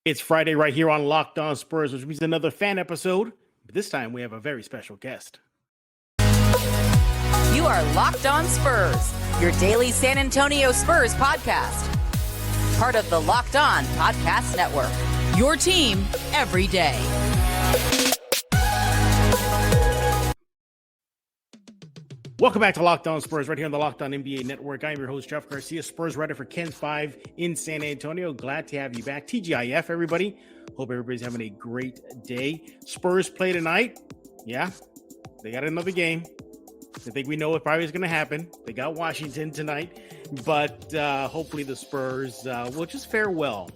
It's Friday right here on Locked On Spurs, which means another fan episode. But this time we have a very special guest. You are Locked On Spurs, your daily San Antonio Spurs podcast. Part of the Locked On Podcast Network, your team every day. Welcome back to Locked On Spurs right here on the Locked On NBA Network. I'm your host, Jeff Garcia, Spurs writer for Ken 5 in San Antonio. Glad to have you back. TGIF, everybody. Hope everybody's having a great day. Spurs play tonight. Yeah, they got another game. I think we know what probably is going to happen. They got Washington tonight, but hopefully the Spurs will just fare well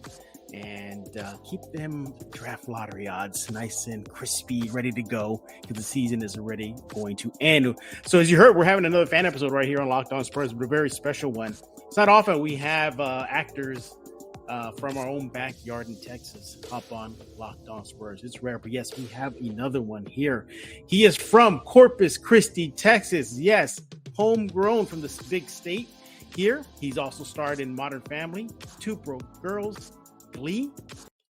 and keep them draft lottery odds nice and crispy, ready to go, because the season is already going to end. So as you heard, we're having another fan episode right here on Locked On Spurs, but a very special one. It's not often we have actors from our own backyard in Texas hop on Locked On Spurs. It's rare, but yes, we have another one here. He is from Corpus Christi, Texas. Yes, homegrown from this big state here. He's also starred in Modern Family, Two Broke Girls, Glee,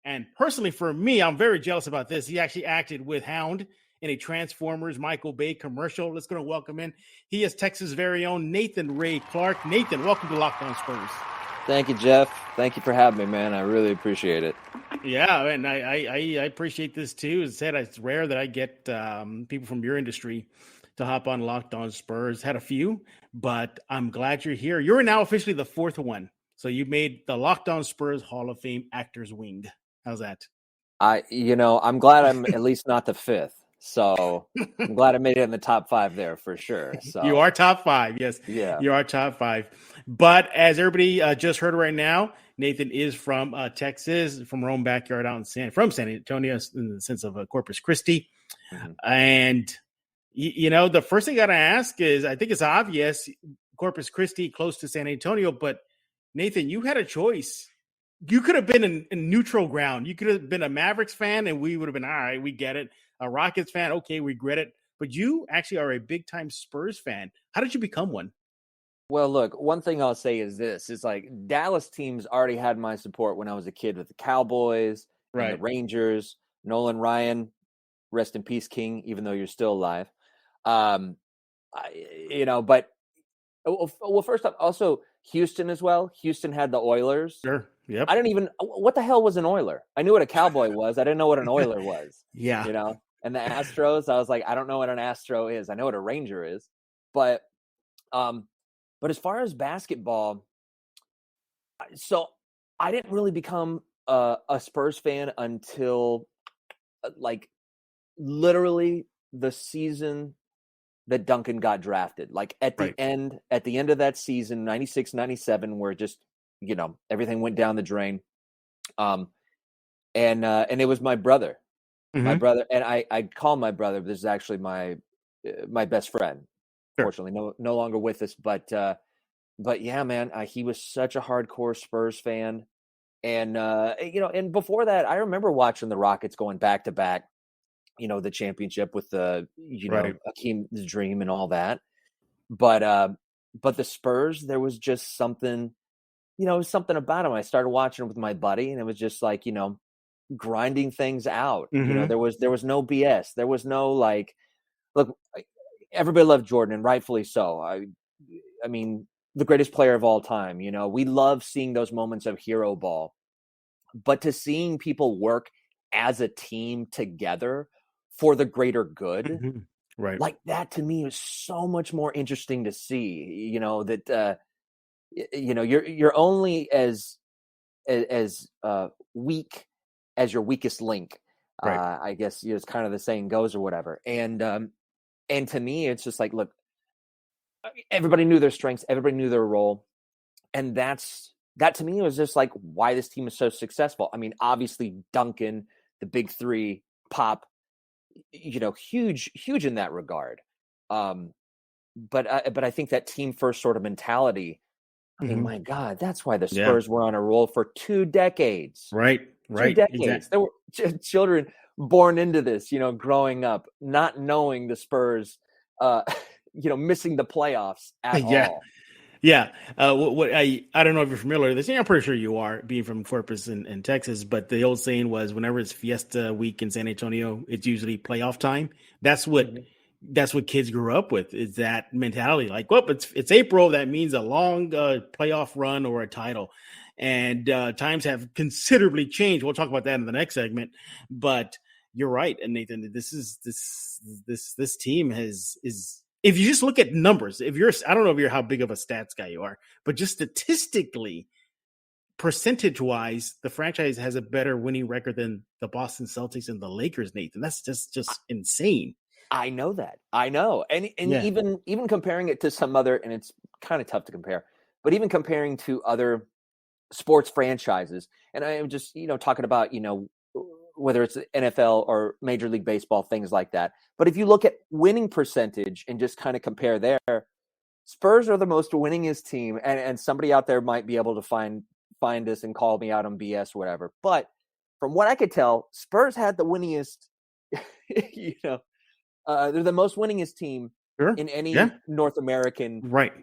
and personally for me, I'm very jealous about this. He actually acted with Hound in a Transformers Michael Bay commercial. Let's go and welcome in. He is Texas' very own Nathan Ray Clark. Nathan, welcome to Locked On Spurs. Thank you, Jeff. Thank you for having me, man. I really appreciate it. Yeah, and I appreciate this too. As I said, it's rare that I get people from your industry to hop on Locked On Spurs. Had a few, but I'm glad you're here. You're now officially the fourth one. So you made the Locked On Spurs Hall of Fame Actors Wing. How's that? I'm glad I'm at least not the fifth. So I'm glad I made it in the top five there for sure. So you are top five. Yes. Yeah. You are top five. But as everybody just heard right now, Nathan is from Texas, from our own backyard out in San Antonio, in the sense of Corpus Christi. Mm-hmm. And, the first thing I got to ask is, I think it's obvious, Corpus Christi close to San Antonio, but Nathan, you had a choice. You could have been in neutral ground. You could have been a Mavericks fan, and we would have been, all right, we get it. A Rockets fan, okay, we get it. But you actually are a big-time Spurs fan. How did you become one? Well, look, one thing I'll say is this. It's like Dallas teams already had my support when I was a kid with the Cowboys, and the Rangers, Nolan Ryan, rest in peace, King, even though you're still alive. But first off, also Houston as well. Houston had the Oilers. Sure. Yep. What the hell was an Oiler? I knew what a Cowboy was. I didn't know what an Oiler was. Yeah. And the Astros, I was like, I don't know what an Astro is. I know what a Ranger is. But as far as basketball, so I didn't really become a Spurs fan until literally the season that Duncan got drafted. Like at the end of that season, 96, 97, where just, everything went down the drain. And it was my brother. Mm-hmm. My brother, and I call my brother, but this is actually my best friend. Sure. Fortunately, no longer with us, but yeah, man, he was such a hardcore Spurs fan. And and before that, I remember watching the Rockets going back to back, the championship with the, Hakeem's dream and all that. But the Spurs, there was just something, something about them. I started watching with my buddy, and it was just like, grinding things out. Mm-hmm. There was no BS. There was no look, everybody loved Jordan, and rightfully so. I mean, the greatest player of all time. We love seeing those moments of hero ball, but to seeing people work as a team together for the greater good, mm-hmm. Right? Like that to me is so much more interesting to see. That you're only as weak as your weakest link. Right. I guess it's kind of the saying goes or whatever. And to me, it's just like, look, everybody knew their strengths, everybody knew their role, and that to me was just like why this team is so successful. I mean, obviously Duncan, the big three, Pop, huge in that regard. But I think that team first sort of mentality. I mean, my God, that's why the Spurs were on a roll for 2 decades. Right. 2 decades. Exactly. There were children born into this, growing up, not knowing the Spurs, missing the playoffs at all. Yeah. I don't know if you're familiar with this. I'm pretty sure you are, being from Corpus in Texas. But the old saying was, whenever it's Fiesta week in San Antonio, it's usually playoff time. That's what Mhm. that's what kids grew up with, is that mentality. Like, well, it's April. That means a long playoff run or a title. And times have considerably changed. We'll talk about that in the next segment. But you're right, and Nathan, this team is, if you just look at numbers, I don't know if you're how big of a stats guy you are, but just statistically, percentage wise, the franchise has a better winning record than the Boston Celtics and the Lakers, Nathan. That's just insane. I know that. I know. And Yeah. even comparing it to some other, and it's kind of tough to compare, but even comparing to other sports franchises, and I am just, talking about, whether it's NFL or Major League Baseball, things like that. But if you look at winning percentage and just kind of compare there, Spurs are the most winningest team, and somebody out there might be able to find this and call me out on BS, whatever. But from what I could tell, Spurs had the winningest, they're the most winningest team Sure. in any Yeah. North American Right.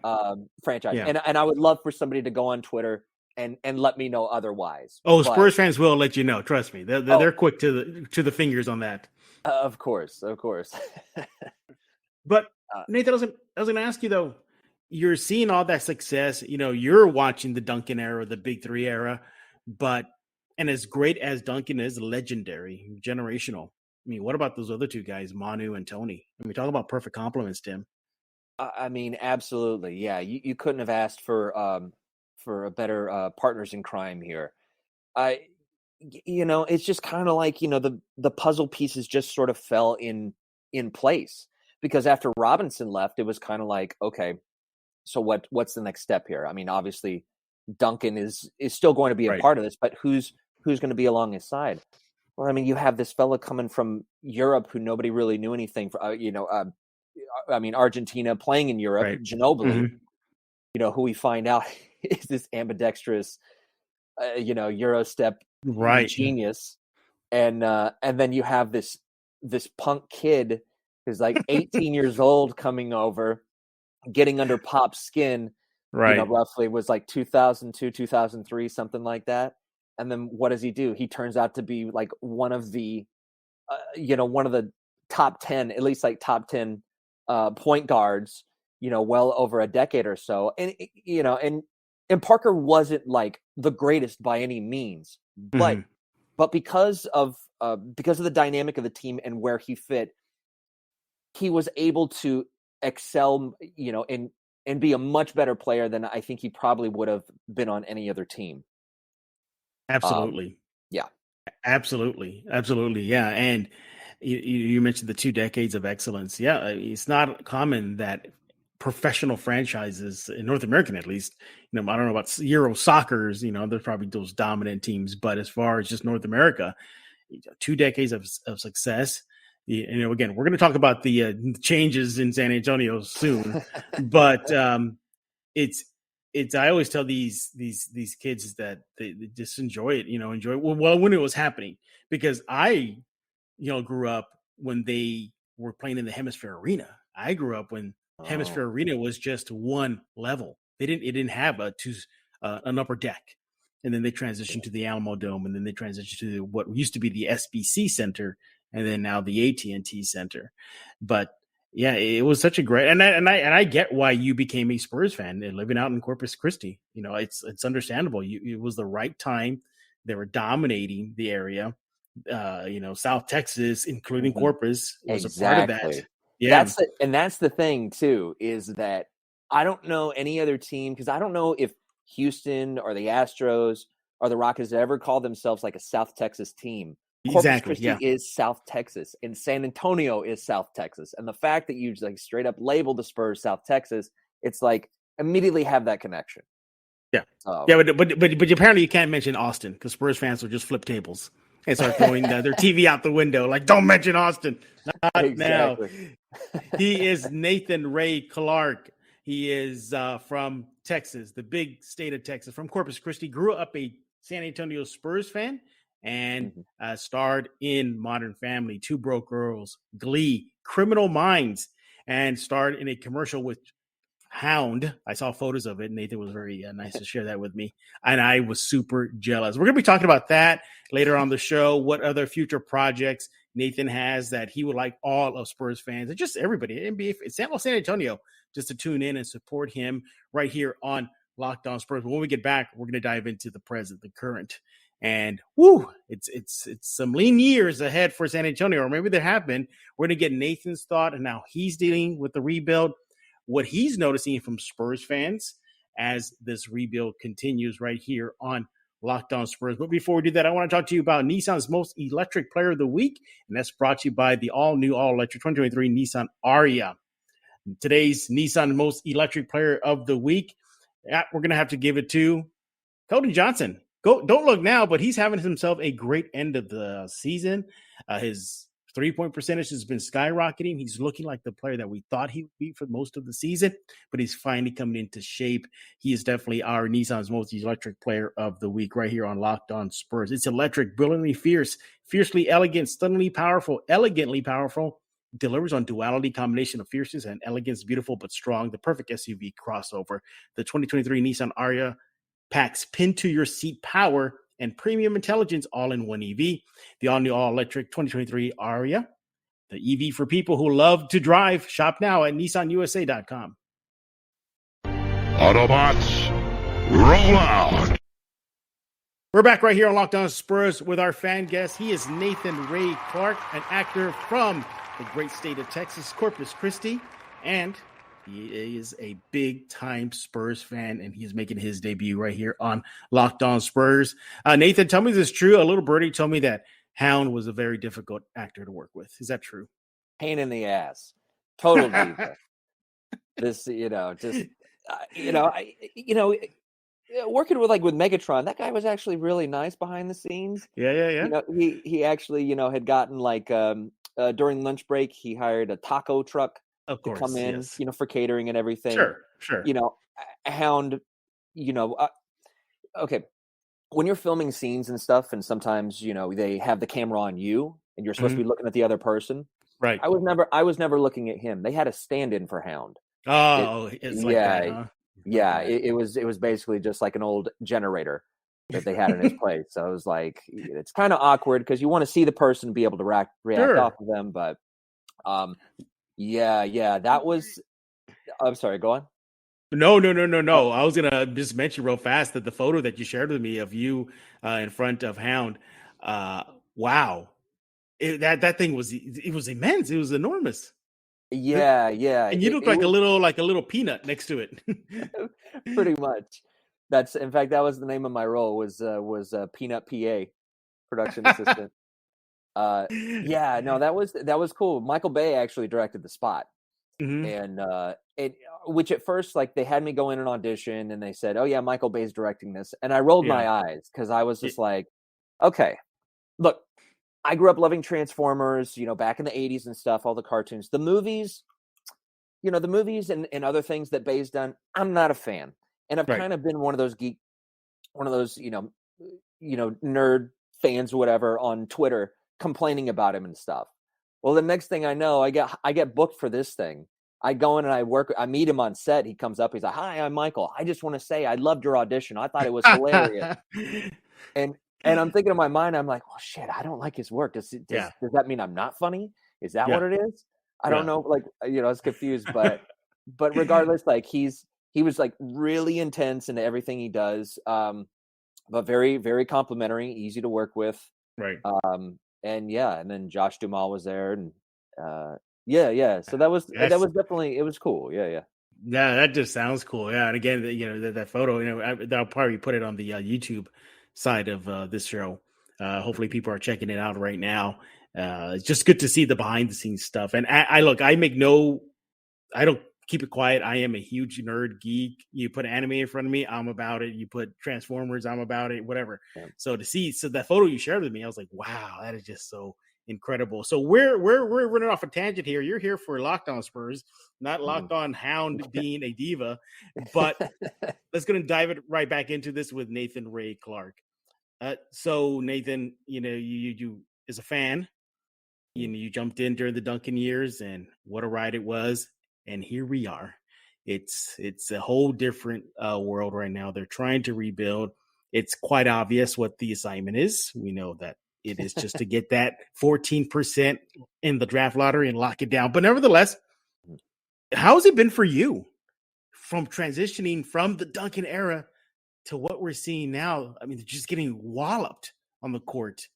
franchise. Yeah. And I would love for somebody to go on Twitter and let me know otherwise. Oh, But, Spurs fans will let you know. Trust me. They're quick to the fingers on that. of course. But Nathan, I was going to ask you though. You're seeing all that success. You're watching the Duncan era, the Big Three era, and as great as Duncan is, legendary, generational. I mean, what about those other two guys, Manu and Tony? I mean, talk about perfect compliments, Tim. I mean, absolutely. Yeah. You couldn't have asked for a better partners in crime here. It's just kind of like, the puzzle pieces just sort of fell in place, because after Robinson left, it was kind of like, okay, so what's the next step here? I mean, obviously Duncan is still going to be a Right. part of this, but who's going to be along his side? Well, I mean, you have this fella coming from Europe who nobody really knew anything for, I mean, Argentina, playing in Europe, Right. Ginobili, who we find out is this ambidextrous, Euro step Right. genius. And then you have this punk kid who's like 18 years old coming over, getting under Pop's skin, Right. roughly was like 2002, 2003, something like that. And then what does he do? He turns out to be like one of the, one of the top 10, at least like top 10 point guards, well over a decade or so. And, and Parker wasn't like the greatest by any means, but because of the dynamic of the team and where he fit, he was able to excel, and be a much better player than I think he probably would have been on any other team. Absolutely. Yeah. Absolutely. Yeah. And you mentioned the 2 decades of excellence. Yeah. It's not common that professional franchises in North American, at least, I don't know about Euro soccer's, there's probably those dominant teams, but as far as just North America, 2 decades of success. Again, we're going to talk about the changes in San Antonio soon, but it's I always tell these kids that they just enjoy it, enjoy it when it was happening, because I, grew up when they were playing in the Hemisphere Arena. I grew up when Hemisphere Arena was just one level. It didn't have an upper deck. And then they transitioned to the Alamo Dome, and then they transitioned to what used to be the SBC Center, and then now the AT&T Center. But yeah, it was such a great, and I get why you became a Spurs fan and living out in Corpus Christi. It's understandable. It was the right time. They were dominating the area. South Texas, including Corpus, was a part of that. Yeah, that's the thing too, is that I don't know any other team, because I don't know if Houston or the Astros or the Rockets ever called themselves like a South Texas team. Corpus Christi is South Texas, and San Antonio is South Texas. And the fact that you like straight up labeled the Spurs South Texas, it's like immediately have that connection. Yeah. But apparently you can't mention Austin, because Spurs fans will just flip tables and start throwing their TV out the window. Like, don't mention Austin. Not exactly. Now. He is Nathan Ray Clark. He is from Texas, the big state of Texas, from Corpus Christi. Grew up a San Antonio Spurs fan, and starred in Modern Family, Two Broke Girls, Glee, Criminal Minds, and starred in a commercial with Hound. I saw photos of it. Nathan was very nice to share that with me, and I was super jealous. We're going to be talking about that later on the show. What other future projects Nathan has that he would like all of Spurs fans and just everybody, NBA, San Antonio, just to tune in and support him right here on Locked On Spurs. But when we get back, we're going to dive into the present, the current, and it's some lean years ahead for San Antonio, or maybe there have been. We're going to get Nathan's thought and how he's dealing with the rebuild, what he's noticing from Spurs fans as this rebuild continues right here on Locked On Spurs. But before we do that, I want to talk to you about Nissan's most electric player of the week, and that's brought to you by the all-new, all-electric 2023 Nissan Ariya. Today's Nissan most electric player of the week, we're going to have to give it to Cody Johnson. Don't look now, but he's having himself a great end of the season. His three-point percentage has been skyrocketing. He's looking like the player that we thought he would be for most of the season, but he's finally coming into shape. He is definitely our Nissan's most electric player of the week right here on Locked On Spurs. It's electric, brilliantly fierce, fiercely elegant, stunningly powerful, elegantly powerful, delivers on duality, combination of fierceness and elegance, beautiful but strong, the perfect SUV crossover. The 2023 Nissan Ariya packs pin-to-your-seat power and premium intelligence all in one EV. The all-new, all-electric 2023 Ariya, the EV for people who love to drive. Shop now at nissanusa.com. Autobots, roll out! We're back right here on Locked On Spurs with our fan guest. He is Nathan Ray Clark, an actor from the great state of Texas, Corpus Christi, and he is a big-time Spurs fan, and he's making his debut right here on Locked On Spurs. Nathan, tell me if this is true. A little birdie told me that Hound was a very difficult actor to work with. Is that true? Pain in the ass. Total diva. This, working with Megatron, that guy was actually really nice behind the scenes. Yeah. He actually, had gotten during lunch break, he hired a taco truck. Of course, to come in, yes. For catering and everything. Sure. Hound, okay. When you're filming scenes and stuff, and sometimes, they have the camera on you and you're supposed to be looking at the other person. Right. I was never looking at him. They had a stand-in for Hound. It's like that, huh? Yeah. It was basically just like an old generator that they had in his place. So it was like, it's kind of awkward because you want to see the person be able to react off of them. But, yeah. That was. I'm sorry. Go on. No. I was gonna just mention real fast that the photo that you shared with me of you in front of Hound. Wow, that thing was immense. It was enormous. Yeah. And you look like a little peanut next to it. Pretty much. In fact, that was the name of my role. Was Peanut PA, production assistant. That was cool. Michael Bay actually directed the spot. And which at first, they had me go in an audition and they said, oh yeah, Michael Bay's directing this. And I rolled my eyes because I was just like, okay, look, I grew up loving Transformers, back in the 80s and stuff, all the cartoons, the movies, the movies and other things that Bay's done. I'm not a fan. And I've kind of been one of those nerd fans or whatever on Twitter complaining about him and stuff. Well, the next thing I know, I get booked for this thing. I go in and I meet him on set. He comes up. He's like, "Hi, I'm Michael. I just want to say I loved your audition. I thought it was hilarious." and I'm thinking in my mind, I'm like, "Oh shit, I don't like his work. Does that mean I'm not funny? Is that what it is? I don't know." I was confused, but regardless, he was really intense into everything he does, but very, very complimentary, easy to work with. Right. And then Josh Duhamel was there, and so that was definitely, it was cool. Yeah, that just sounds coel. And again, that photo, I'll probably put it on the YouTube side of this show. Hopefully people are checking it out right now. It's just good to see the behind the scenes stuff. And I don't keep it quiet. I am a huge nerd geek. You put anime in front of me, I'm about it. You put Transformers, I'm about it, whatever. Yeah. So that photo you shared with me, I was like, wow, that is just so incredible. So we're running off a tangent here. You're here for Locked On Spurs, not Locked On Hound being a diva. But let's go and dive it right back into this with Nathan Ray Clark. So Nathan, you as a fan, you jumped in during the Duncan years, and what a ride it was. And here we are It's a whole different world right now. They're trying to rebuild. It's quite obvious what the assignment is. We know that it is just to get that 14% in the draft lottery and lock it down. But nevertheless, how's it been for you from transitioning from the Duncan era to what we're seeing now? I mean, they're just getting walloped on the court.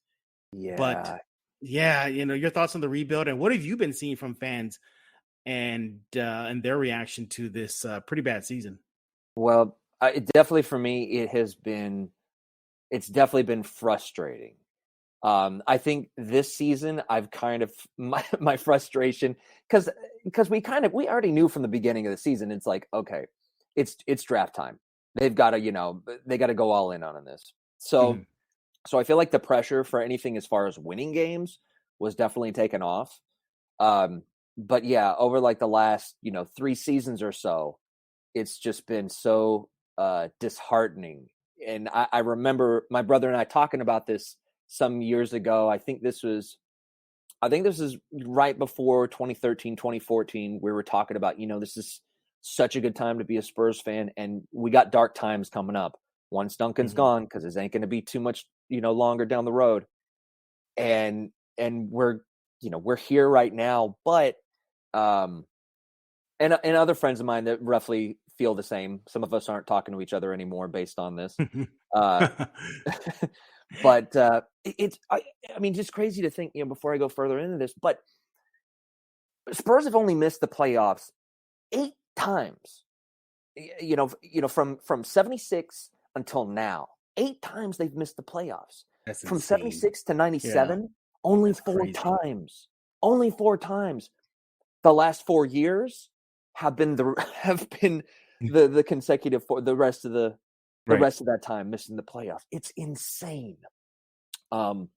Yeah. But yeah, your thoughts on the rebuild, and what have you been seeing from fans and their reaction to this pretty bad season? Well, definitely for me, it's definitely been frustrating. I think this season I've kind of my frustration because we already knew from the beginning of the season. It's like, okay, it's draft time. They've got to, they got to go all in on this. So I feel like the pressure for anything as far as winning games was definitely taken off. But yeah, over like the last, 3 seasons or so, it's just been so disheartening. And I remember my brother and I talking about this some years ago. I think this was right before 2013, 2014. We were talking about, this is such a good time to be a Spurs fan. And we got dark times coming up once Duncan's gone, because it ain't going to be too much, longer down the road. And we're here right now. But and other friends of mine that roughly feel the same. Some of us aren't talking to each other anymore based on this. But it's just crazy to think, before I go further into this, but Spurs have only missed the playoffs 8 times, from 76 until now. 8 times they've missed the playoffs. That's from insane. 76 to 97, only That's 4 crazy. times. Only 4 times. The last 4 years have been the consecutive for the rest of the rest of that time missing the playoffs. It's insane. You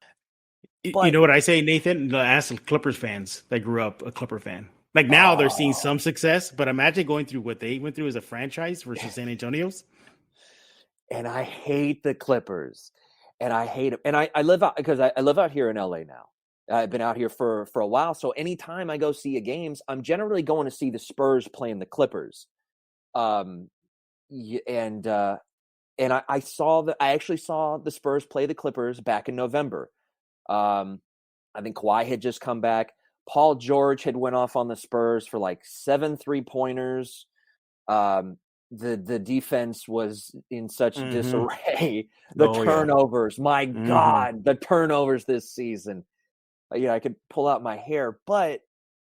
know what I say, Nathan? Ask Clippers fans that grew up a Clipper fan. Like now they're seeing some success, but imagine going through what they went through as a franchise versus San Antonio's. And I hate the Clippers, and I hate it. And I live out because I live out here in LA now. I've been out here for a while. So anytime I go see a games, I'm generally going to see the Spurs playing the Clippers. And I actually saw the Spurs play the Clippers back in November. I think Kawhi had just come back. Paul George had went off on the Spurs for like 7 3-pointers. The defense was in such disarray. The turnovers, my God, the turnovers this season. I could pull out my hair. But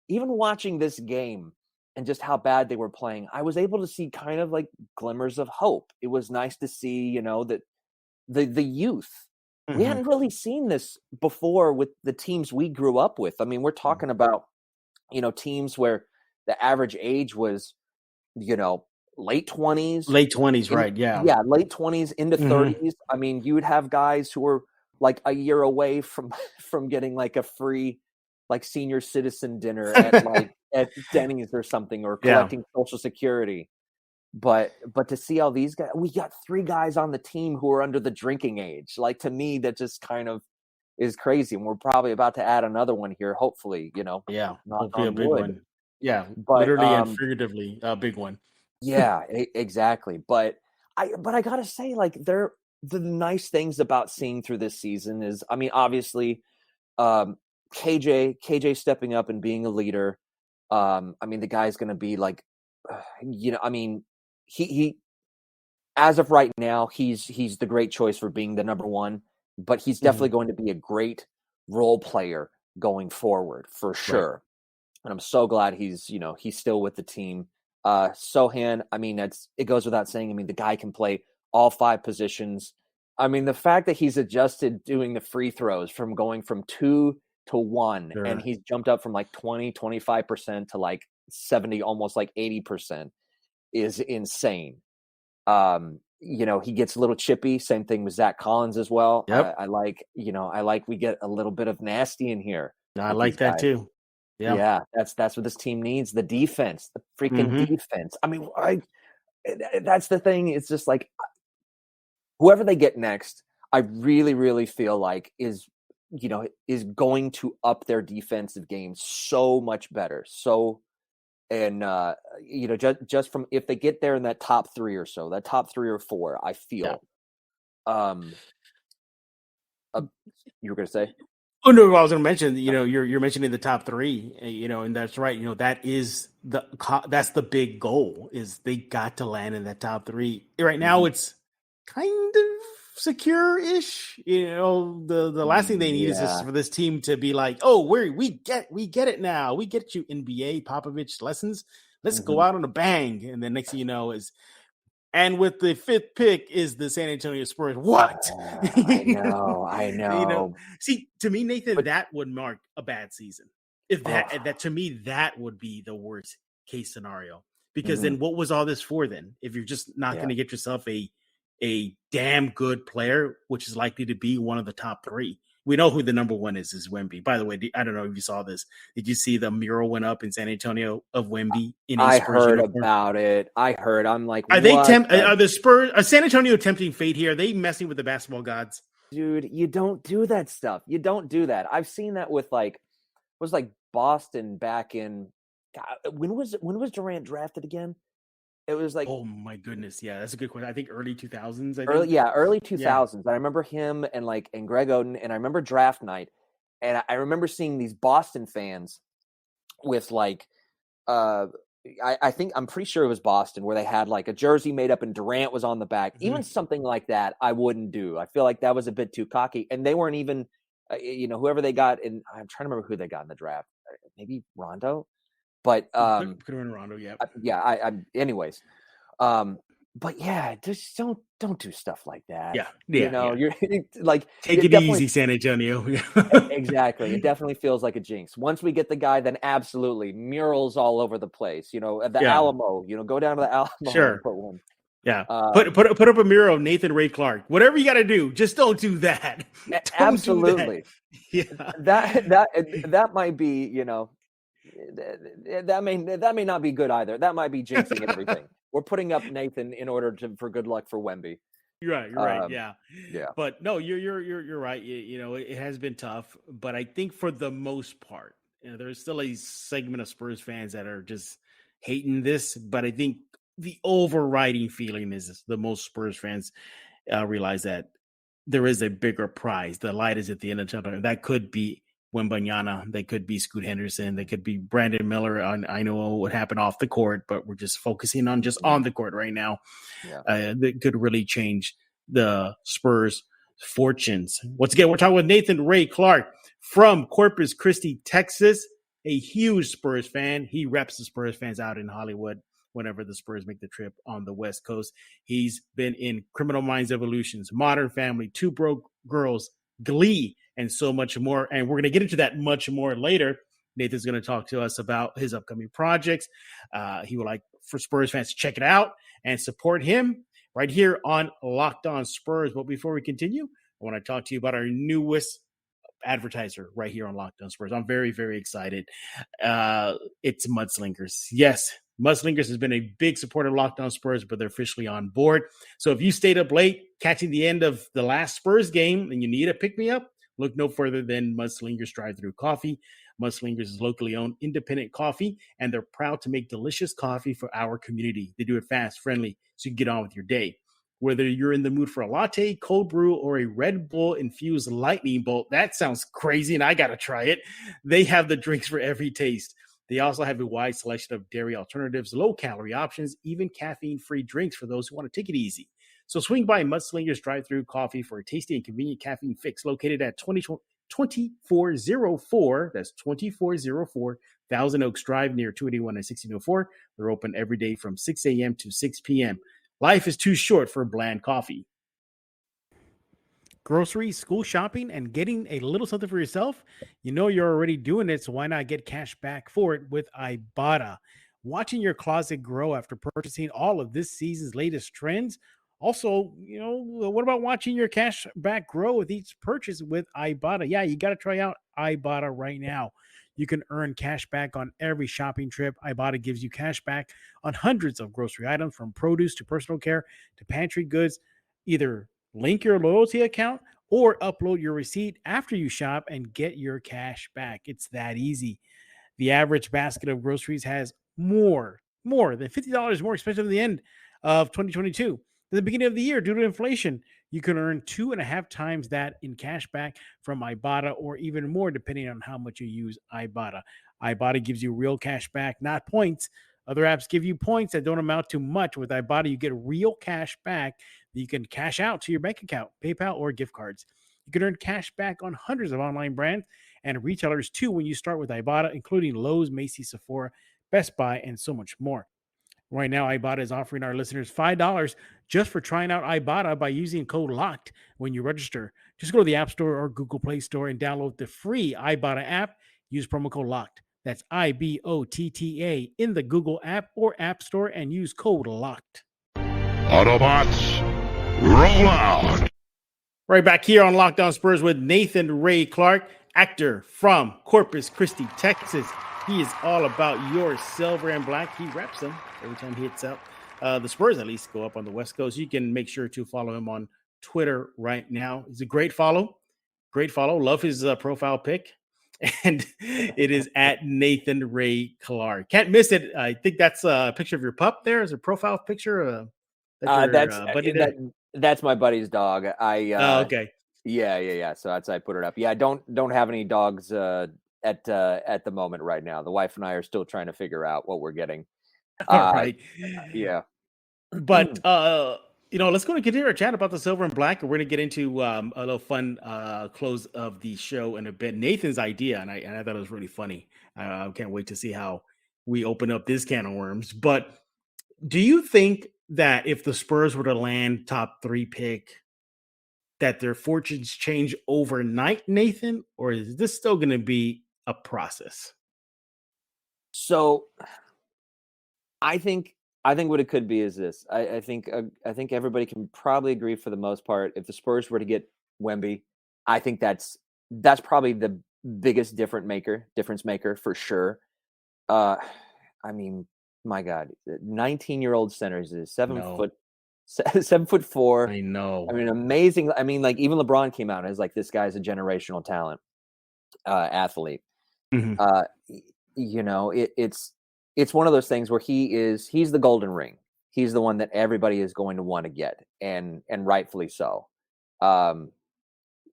even watching this game and just how bad they were playing, I was able to see kind of like glimmers of hope. It was nice to see, that the youth. We hadn't really seen this before with the teams we grew up with. I mean, we're talking about, teams where the average age was, late 20s. Late 20s, right? Yeah. Yeah, late 20s into 30s. I mean, you would have guys who were like a year away from getting like a free like senior citizen dinner at Denny's or something, or collecting Social Security. But to see all these guys, we got 3 guys on the team who are under the drinking age. Like, to me, that just kind of is crazy. And we're probably about to add another one here, hopefully, Yeah, hopefully a big one. Yeah, but, literally and figuratively, a big one. Yeah, exactly. But I gotta say, like, the nice things about seeing through this season is, I mean, obviously, KJ stepping up and being a leader. I mean, the guy's going to be like, he as of right now, he's the great choice for being the number 1, but he's definitely going to be a great role player going forward for sure. Right. And I'm so glad he's still with the team. Sohan, I mean, it goes without saying. I mean, the guy can play all 5 positions. I mean, the fact that he's adjusted doing the free throws from going from 2 to 1, and he's jumped up from like 25% to like 70, almost like 80%, is insane. He gets a little chippy. Same thing with Zach Collins as well. Yep. I like we get a little bit of nasty in here. I like that too. Yeah, that's what this team needs. The defense, the freaking defense. I mean, that's the thing. It's just like whoever they get next, I really, really feel like is going to up their defensive game so much better. So And just from if they get there in that top 3 or so, that top 3 or 4, I feel. You were going to say? Oh no, I was going to mention. You're mentioning the top 3. And that's right. That's the big goal is they got to land in that top 3. Right now, it's kind of secure-ish. The last thing they need is just for this team to be like, oh, we get it now. We get you, NBA Popovich lessons. Let's go out on a bang. And then next thing you know is, and with the 5th pick is the San Antonio Spurs. What? I know. See, to me, Nathan, that would mark a bad season. If that to me, that would be the worst case scenario. Because then what was all this for then? If you're just not going to get yourself a damn good player, which is likely to be one of the top 3. We know who the number 1 is Wemby. By the way, I don't know if you saw this. Did you see the mural went up in San Antonio of Wemby in a Spurs heard uniform? About it. I heard. I'm like, are the Spurs? Are San Antonio tempting fate here? Are they messing with the basketball gods? Dude, you don't do that stuff. You don't do that. I've seen that with was Boston back in. God, when was Durant drafted again? It was like, oh my goodness, yeah, that's a good question. I think early 2000s. Early 2000s. I remember him and Greg Oden, and I remember draft night, and I remember seeing these Boston fans with I'm pretty sure it was Boston where they had a jersey made up and Durant was on the back. Even something like that, I wouldn't do. I feel like that was a bit too cocky, and they weren't even, whoever they got in. I'm trying to remember who they got in the draft. Maybe Rondo. But could have been Rondo, anyways, but yeah, just don't do stuff like that. You're take it easy, San Antonio. Exactly, it definitely feels like a jinx. Once we get the guy, then absolutely murals all over the place. At the Alamo, go down to the Alamo. Sure. And put one. Yeah, put up a mural of Nathan Ray Clark. Whatever you got to do, just don't do that. Absolutely. Do that. Yeah, that might be that may not be good either. That might be jinxing everything. We're putting up Nathan in order for good luck for Wemby. You're right. Yeah. But no, you're right. It has been tough, but I think for the most part, there's still a segment of Spurs fans that are just hating this. But I think the overriding feeling is the most Spurs fans realize that there is a bigger prize. The light is at the end of the tunnel. That could be Wembanyama, they could be Scoot Henderson, they could be Brandon Miller. I know what happened off the court, but we're just focusing on just on the court right now. That could really change the Spurs' fortunes. Once again, we're talking with Nathan Ray Clark from Corpus Christi, Texas, a huge Spurs fan. He reps the Spurs fans out in Hollywood whenever the Spurs make the trip on the West Coast. He's been in Criminal Minds Evolutions, Modern Family, Two Broke Girls, Glee, and so much more. And we're going to get into that much more later. Nathan's going to talk to us about his upcoming projects. He would like for Spurs fans to check it out and support him right here on Locked On Spurs. But before we continue, I want to talk to you about our newest advertiser right here on Locked On Spurs. I'm very, very excited. It's Mudslingers. Yes, Mudslingers has been a big supporter of Locked On Spurs, but they're officially on board. So if you stayed up late catching the end of the last Spurs game and you need a pick-me-up, look no further than Mudslingers Drive-Thru Coffee. Mudslingers is locally owned independent coffee, and they're proud to make delicious coffee for our community. They do it fast, friendly, so you can get on with your day. Whether you're in the mood for a latte, cold brew, or a Red Bull infused lightning bolt, that sounds crazy, and I got to try it. They have the drinks for every taste. They also have a wide selection of dairy alternatives, low-calorie options, even caffeine-free drinks for those who want to take it easy. So swing by Mudslingers Drive-Thru Coffee for a tasty and convenient caffeine fix located at 2404, that's 2404 Thousand Oaks Drive near 281 and 1604. They're open every day from 6 a.m. to 6 p.m. Life is too short for bland coffee. Groceries, school shopping, and getting a little something for yourself? You know you're already doing it, so why not get cash back for it with Ibotta? Watching your closet grow after purchasing all of this season's latest trends? Also, what about watching your cash back grow with each purchase with Ibotta? Yeah, you got to try out Ibotta right now. You can earn cash back on every shopping trip. Ibotta gives you cash back on hundreds of grocery items, from produce to personal care to pantry goods. Either link your loyalty account or upload your receipt after you shop and get your cash back. It's that easy. The average basket of groceries has more than $50 more expensive at the end of 2022. At the beginning of the year, due to inflation, you can earn 2.5 times that in cash back from Ibotta, or even more depending on how much you use Ibotta. Ibotta gives you real cash back, not points. Other apps give you points that don't amount to much. With Ibotta, you get real cash back that you can cash out to your bank account, PayPal, or gift cards. You can earn cash back on hundreds of online brands and retailers too when you start with Ibotta, including Lowe's, Macy's, Sephora, Best Buy, and so much more. Right now, Ibotta is offering our listeners $5 just for trying out Ibotta by using code LOCKED when you register. Just go to the App Store or Google Play Store and download the free Ibotta app. Use promo code LOCKED. That's IBOTTA in the Google app or App Store and use code LOCKED. Autobots, roll out. Right back here on Locked On Spurs with Nathan Ray Clark, actor from Corpus Christi, Texas. He is all about your silver and black. He reps them every time he hits up. The Spurs at least go up on the West Coast. You can make sure to follow him on Twitter right now. He's a great follow. Great follow. Love his profile pic. And it is at Nathan Ray Clark. Can't miss it. I think that's a picture of your pup there as a profile picture. That's my buddy's dog. Okay. Yeah. So that's I put it up. Yeah, I don't have any dogs at the moment right now. The wife and I are still trying to figure out what we're getting. All right. Yeah. But let's go and continue our chat about the silver and black. And we're going to get into a little fun close of the show in a bit. Nathan's idea, and I thought it was really funny. I can't wait to see how we open up this can of worms. But do you think that if the Spurs were to land top 3 pick, that their fortunes change overnight, Nathan? Or is this still going to be a process? So I think what it could be is this. I think everybody can probably agree for the most part. If the Spurs were to get Wemby, I think that's probably the biggest difference maker for sure. I mean, my God, 19-year-old centers is 7'4". I know. I mean, amazing. I mean, like even LeBron came out as like, this guy's a generational talent athlete. Mm-hmm. It's one of those things where he's the golden ring. He's the one that everybody is going to want to get, and rightfully so.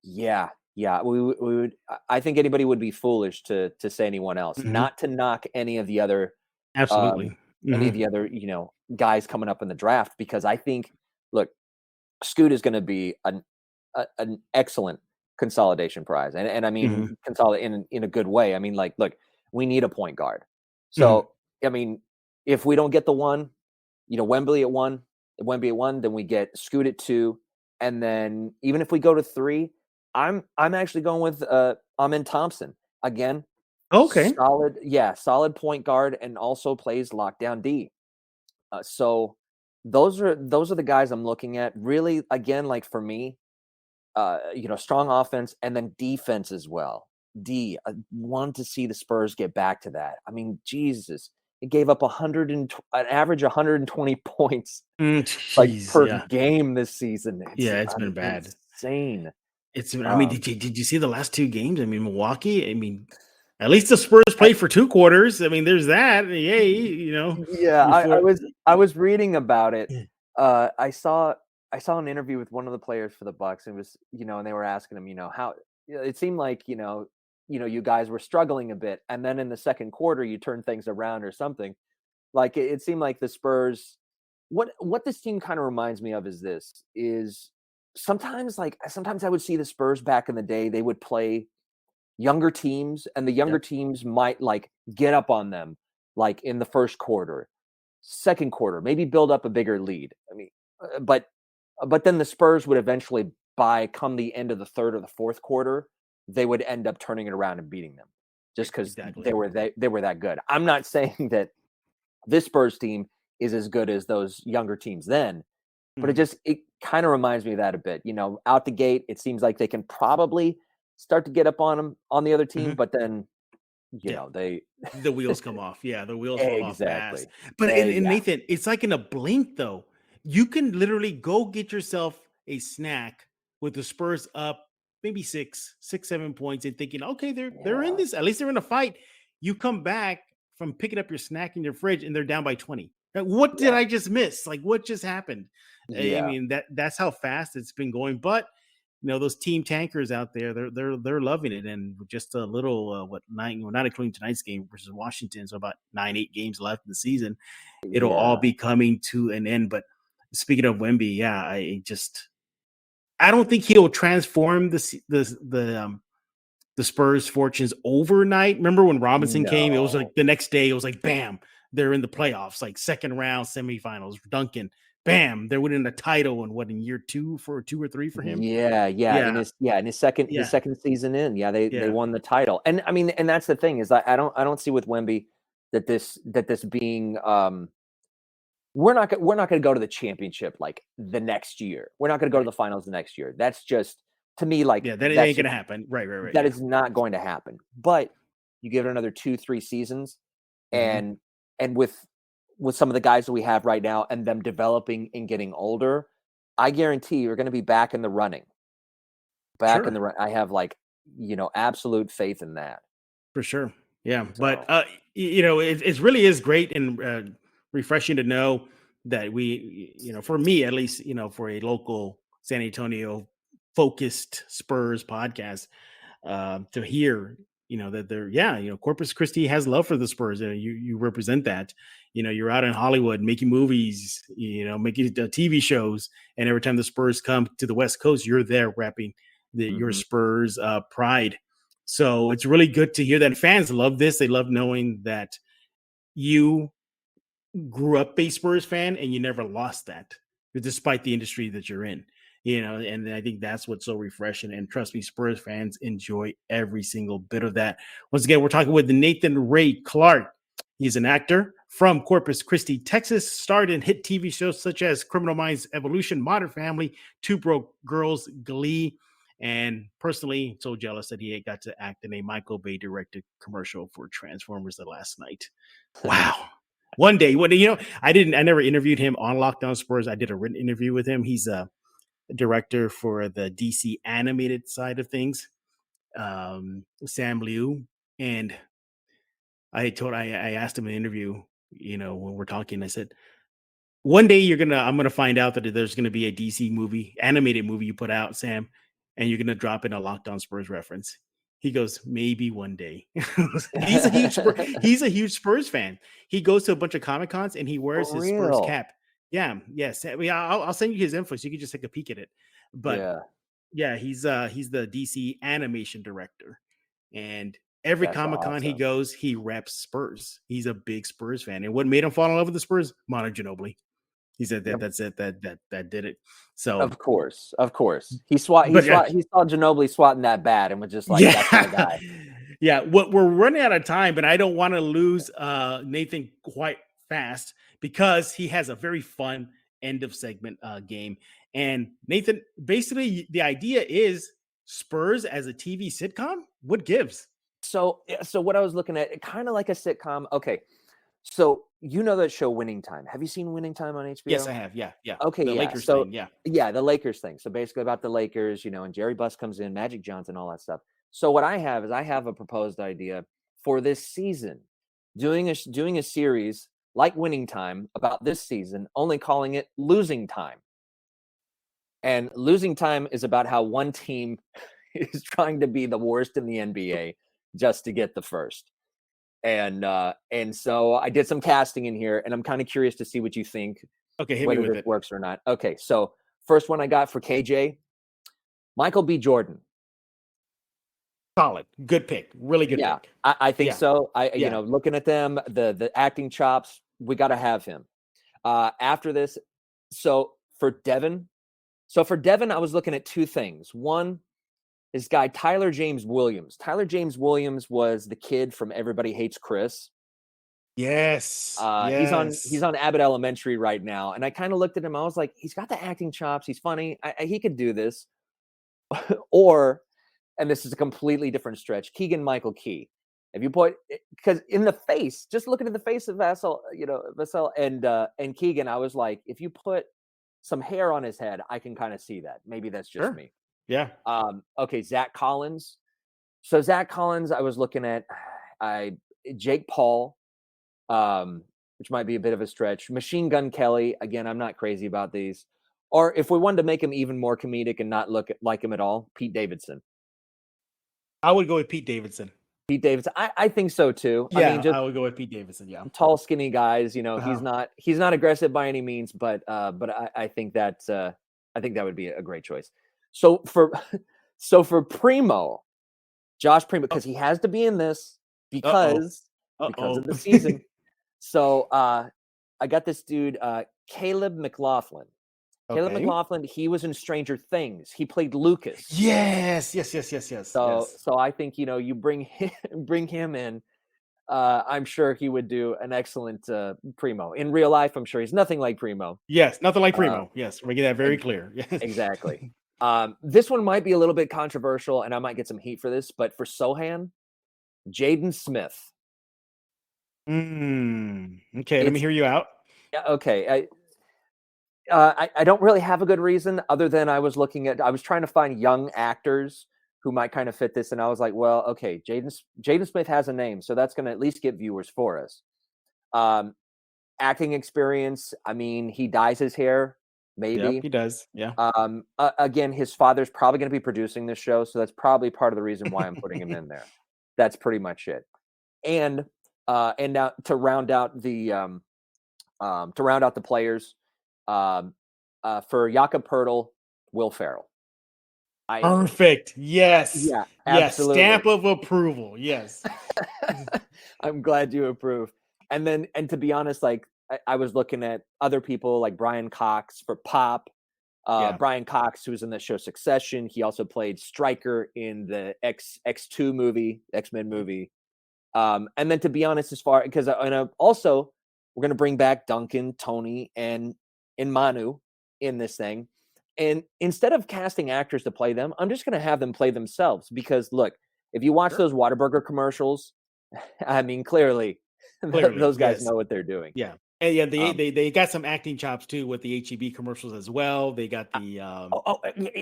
Yeah. We would. I think anybody would be foolish to say anyone else, Mm-hmm. not to knock any of the other, absolutely, any of the other, guys coming up in the draft, because I think, look, Scoot is going to be an excellent consolidation prize, and I mean consolidate in a good way. I mean, like, look, we need a point guard, so. I mean, if we don't get the one, Wemby at 1, then we get Scoot at 2, and then even if we go to 3, I'm actually going with Amin Thompson again. Okay, solid point guard, and also plays lockdown D. So those are the guys I'm looking at. Really, again, like for me, strong offense and then defense as well. I want to see the Spurs get back to that. I mean, Jesus. It gave up an average 120 points per game this season. It's been bad. Insane. I mean, did you see the last 2 games? I mean, Milwaukee. I mean, at least the Spurs played for 2 quarters. I mean, there's that. Yay, Yeah, I was reading about it. I saw an interview with one of the players for the Bucks, and it was and they were asking him, how it seemed like you guys were struggling a bit, and then in the second quarter you turned things around or something. Like it seemed like the Spurs. What this team kind of reminds me of is sometimes I would see the Spurs back in the day. They would play younger teams, and the younger teams might like get up on them like in the first quarter, second quarter, maybe build up a bigger lead. I mean, but then the Spurs would eventually, by come the end of the third or the fourth quarter, they would end up turning it around and beating them, just because they were that good. I'm not saying that this Spurs team is as good as those younger teams then, but it kind of reminds me of that a bit. Out the gate, it seems like they can probably start to get up on them on the other team, but then the wheels come off. Yeah, the wheels fall off fast. But Nathan, it's like in a blink though. You can literally go get yourself a snack with the Spurs up maybe 6, 7 points and thinking, okay, they're in this. At least they're in a fight. You come back from picking up your snack in your fridge and they're down by 20. Like, what did I just miss? Like, what just happened? I mean, that's how fast it's been going. But those team tankers out there, they're loving it. And just a little nine, not including tonight's game versus Washington, so about 8 games left in the season, it'll all be coming to an end. But speaking of Wemby, I don't think he'll transform the Spurs' fortunes overnight. Remember when Robinson came? It was like the next day. It was like bam, they're in the playoffs, like second round semifinals. Duncan. Bam, they're winning the title in year 2 or 3 for him. In his second season in, they won the title. And I mean, and that's the thing is I don't see with Wemby that this being we're not going to go to the championship like the next year. We're not going to go to the finals the next year. That's just to me like that ain't going to happen. Right. That is not going to happen. But you give it another 2-3 seasons, and with some of the guys that we have right now and them developing and getting older, I guarantee you're going to be back in the running. In the run. I have absolute faith in that. For sure. Yeah. So. But, it really is great and refreshing to know that we, for me, at least, for a local San Antonio focused Spurs podcast, to hear, that they're, Corpus Christi has love for the Spurs. You represent that. You're out in Hollywood making movies, making TV shows, and every time the Spurs come to the West Coast, you're there repping your Spurs pride. So it's really good to hear that. Fans love this. They love knowing that you grew up a Spurs fan and you never lost that, despite the industry that you're in. And I think that's what's so refreshing. And trust me, Spurs fans enjoy every single bit of that. Once again, we're talking with Nathan Ray Clark. He's an actor from Corpus Christi, Texas, starred in hit TV shows such as Criminal Minds Evolution, Modern Family, Two Broke Girls, Glee, and personally so jealous that he got to act in a Michael Bay directed commercial for Transformers the last night. Wow. One day, I never interviewed him on Locked On Spurs. I did a written interview with him. He's a director for the DC animated side of things, Sam Liu. And I asked him in an interview, when we're talking, I said, one day I'm going to find out that there's going to be a DC movie, animated movie you put out, Sam, and you're going to drop in a Locked On Spurs reference. He goes, maybe one day. He's a huge Spurs fan. He goes to a bunch of Comic Cons and he wears his Spurs cap. Yeah. Yes. I'll send you his info so you can just take a peek at it. But he's the DC animation director, and every Comic Con he goes, he reps Spurs. He's a big Spurs fan. And what made him fall in love with the Spurs? Manu Ginobili. He said that's it. That did it. So of course. He saw Ginobili swatting that bat and was just like, that's my guy. Yeah. We're running out of time, but I don't want to lose Nathan quite fast because he has a very fun end of segment game. And Nathan, basically the idea is Spurs as a TV sitcom. What gives? So what I was looking at, kind of like a sitcom. Okay. So that show Winning Time. Have you seen Winning Time on HBO? Yes, I have. Yeah. Okay, the Lakers thing. Yeah, the Lakers thing. So basically about the Lakers, and Jerry Buss comes in, Magic Johnson, all that stuff. So what I have is a proposed idea for this season, doing a series like Winning Time about this season, only calling it Losing Time. And Losing Time is about how one team is trying to be the worst in the NBA just to get the first. And so I did some casting in here, and I'm kind of curious to see what you think. Okay, hit whether me with it it. Works or not. Okay, so first one I got for KJ, Michael B. Jordan. Solid, good pick, really good pick. I think so. Looking at them, the acting chops, we got to have him. After this, so for Devin, I was looking at two things. One, this guy, Tyler James Williams. Tyler James Williams was the kid from Everybody Hates Chris. Yes. He's on Abbott Elementary right now. And I kind of looked at him. I was like, he's got the acting chops. He's funny. He could do this. Or, and this is a completely different stretch, Keegan-Michael Key. If you put, because in the face, just looking at the face of Vassell and Keegan, I was like, if you put some hair on his head, I can kind of see that. Maybe that's just me. Yeah. Okay, Zach Collins. So Zach Collins, I was looking at Jake Paul. which might be a bit of a stretch. Machine Gun Kelly, again, I'm not crazy about these. Or if we wanted to make him even more comedic and not look like him at all, Pete Davidson. I would go with Pete Davidson. Pete Davidson, I think so too. Yeah, I mean, just I would go with Pete Davidson. Yeah, tall, skinny guys. He's not aggressive by any means, but I think that would be a great choice. So for Primo, Josh Primo, because he has to be in this because of the season. So I got this dude, Caleb McLaughlin. Caleb McLaughlin, he was in Stranger Things. He played Lucas. Yes. So I think you bring him in. I'm sure he would do an excellent Primo. In real life, I'm sure he's nothing like Primo. Yes, nothing like Primo. Yes, we're making that very clear. Exactly. This one might be a little bit controversial, and I might get some heat for this, but for Sohan, Jaden Smith. Okay, let me hear you out. Yeah, okay. I don't really have a good reason other than I was trying to find young actors who might kind of fit this. And I was like, well, okay, Jaden Smith has a name, so that's going to at least get viewers for us. Acting experience. I mean, he dyes his hair. Maybe. Yep, he does. Yeah. Again, his father's probably going to be producing this show. So that's probably part of the reason why I'm putting him in there. That's pretty much it. And now to round out the players, for Jakob Poeltl, Will Ferrell. Perfect. Yes. Yeah. Absolutely. Yes. Stamp of approval. Yes. I'm glad you approve. And to be honest, like I was looking at other people like Brian Cox for Pop. Brian Cox, who was in the show Succession. He also played Stryker in the X2 movie, X-Men movie. And then to be honest, because also we're going to bring back Duncan, Tony, and Manu in this thing. And instead of casting actors to play them, I'm just going to have them play themselves. Because look, if you watch those Whataburger commercials, I mean, clearly those guys know what they're doing. Yeah. And yeah, they got some acting chops too with the HEB commercials as well. They got the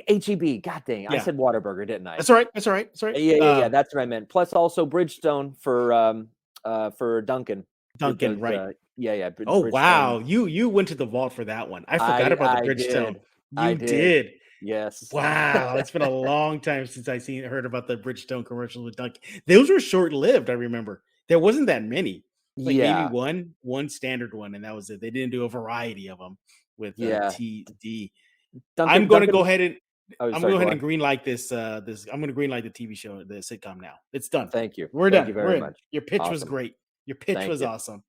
HEB. God dang, yeah. I said Whataburger, didn't I? That's all right. That's all right. Yeah. That's what I meant. Plus also Bridgestone for Duncan. Duncan, right? Yeah. Bridgestone. Wow, you went to the vault for that one. I forgot about the Bridgestone. You did. Yes. Wow, it's been a long time since I heard about the Bridgestone commercials with Duncan. Those were short lived. I remember there wasn't that many. Maybe one standard one, and that was it. They didn't do a variety of them with TD. I'm going to go ahead and and greenlight this. I'm going to greenlight the TV show, the sitcom now. It's done. Thank you. We're done. Thank you very much. Your pitch was great. Your pitch was awesome.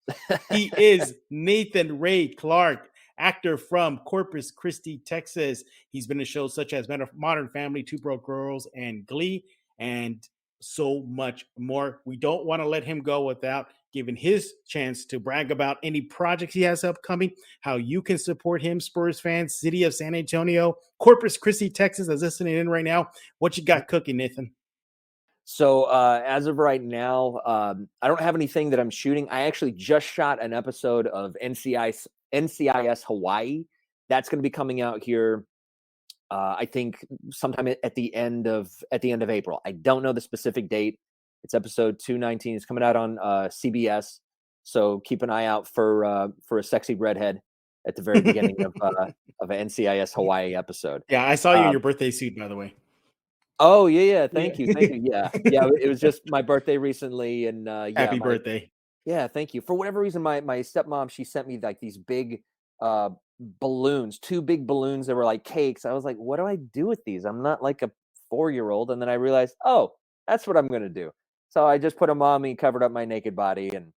He is Nathan Ray Clark, actor from Corpus Christi, Texas. He's been in shows such as Modern Family, Two Broke Girls, and Glee, and so much more. We don't want to let him go without giving his chance to brag about any projects he has upcoming, how you can support him, Spurs fans, city of San Antonio, Corpus Christi, Texas, is listening in right now. What you got cooking, Nathan? So as of right now, I don't have anything that I'm shooting. I actually just shot an episode of NCIS Hawaii. That's going to be coming out here, I think, sometime at the end of April. I don't know the specific date. It's episode 219. It's coming out on CBS. So keep an eye out for a sexy redhead at the very beginning of an NCIS Hawaii episode. Yeah, I saw you in your birthday suit, by the way. Oh yeah. Thank you. Yeah. It was just my birthday recently, and happy birthday. Yeah, thank you. For whatever reason, my stepmom, she sent me like these big balloons, 2 big balloons that were like cakes. I was like, what do I do with these? I'm not like a 4-year-old. And then I realized, oh, that's what I'm gonna do. So I just put them on me, covered up my naked body, and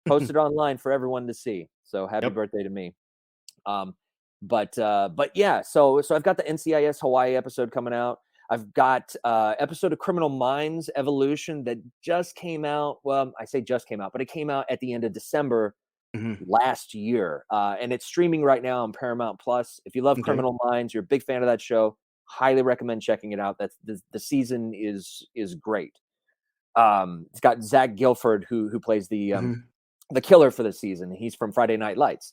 posted online for everyone to see. So happy birthday to me. But yeah, so I've got the NCIS Hawaii episode coming out. I've got episode of Criminal Minds Evolution that just came out. Well, I say just came out, but it came out at the end of December last year. And it's streaming right now on Paramount Plus. If you love Criminal Minds, you're a big fan of that show, highly recommend checking it out. That's the season is great. It's got Zach Gilford who plays the killer for the season. He's from Friday Night Lights.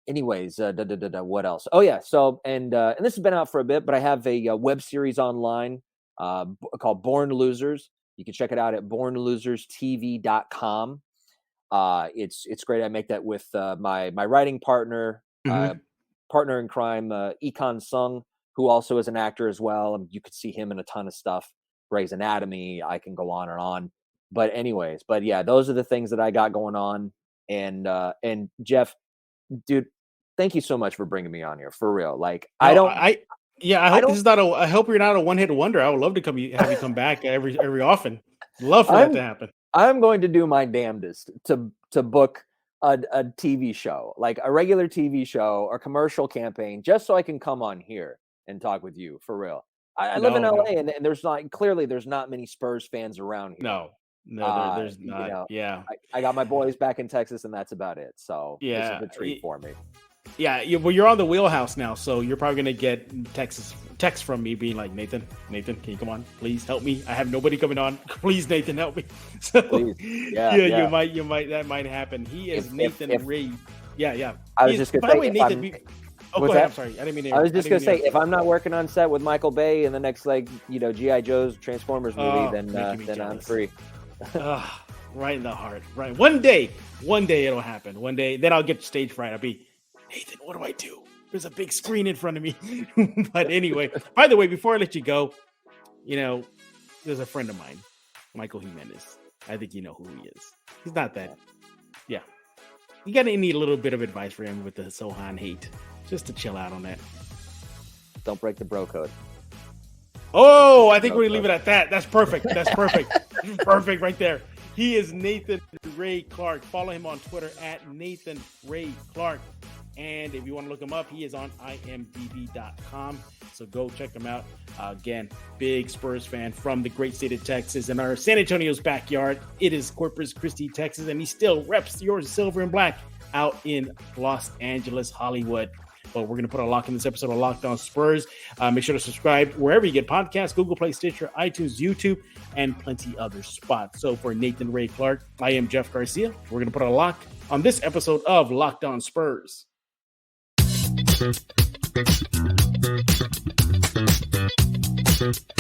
Anyways, what else? Oh yeah. So, and this has been out for a bit, but I have a web series online called Born Losers. You can check it out at bornloserstv.com. It's great. I make that with my writing partner, partner in crime, Econ Sung, who also is an actor as well. You could see him in a ton of stuff. Grey's Anatomy. I can go on and on. But anyways, yeah, those are the things that I got going on. And Jeff, dude, thank you so much for bringing me on here, for real. Like, I hope this is not I hope you're not a one-hit wonder. I would love to have you come back every often. Love for that to happen. I'm going to do my damnedest to book a TV show, like a regular TV show or commercial campaign, just so I can come on here and talk with you, for real. I live in LA, and there's not many Spurs fans around here. No, there's not. Yeah, I got my boys back in Texas, and that's about it. So this is a treat for me. Yeah, well, you're on the wheelhouse now, so you're probably gonna get text from me being like, Nathan, can you come on? Please help me. I have nobody coming on. Please, Nathan, help me. So please. Yeah. You might that might happen. He is Nathan Ray. Yeah. I was just gonna say, Nathan. Go ahead. I'm sorry. I didn't mean to. I was just gonna say, if I'm not working on set with Michael Bay in the next, G.I. Joe's Transformers movie, then I'm free. Right in the heart. Right. One day it'll happen. One day, then I'll get stage fright. I'll be, Nathan, what do I do? There's a big screen in front of me. But anyway, by the way, before I let you go, there's a friend of mine, Michael Jimenez. I think you know who he is. He's not that. Yeah. You got to need a little bit of advice for him with the Sohan hate. Just to chill out on that. Don't break the bro code. Oh, I think we're going to leave it at that. That's perfect. Perfect right there. He is Nathan Ray Clark. Follow him on Twitter at Nathan Ray Clark. And if you want to look him up, he is on imdb.com. So go check him out. Again, big Spurs fan from the great state of Texas and our San Antonio's backyard. It is Corpus Christi, Texas, and he still reps your silver and black out in Los Angeles, Hollywood. But we're going to put a lock in this episode of Locked On Spurs. Make sure to subscribe wherever you get podcasts, Google Play, Stitcher, iTunes, YouTube, and plenty other spots. So for Nathan Ray Clark, I am Jeff Garcia. We're going to put a lock on this episode of Locked On Spurs. Thank you.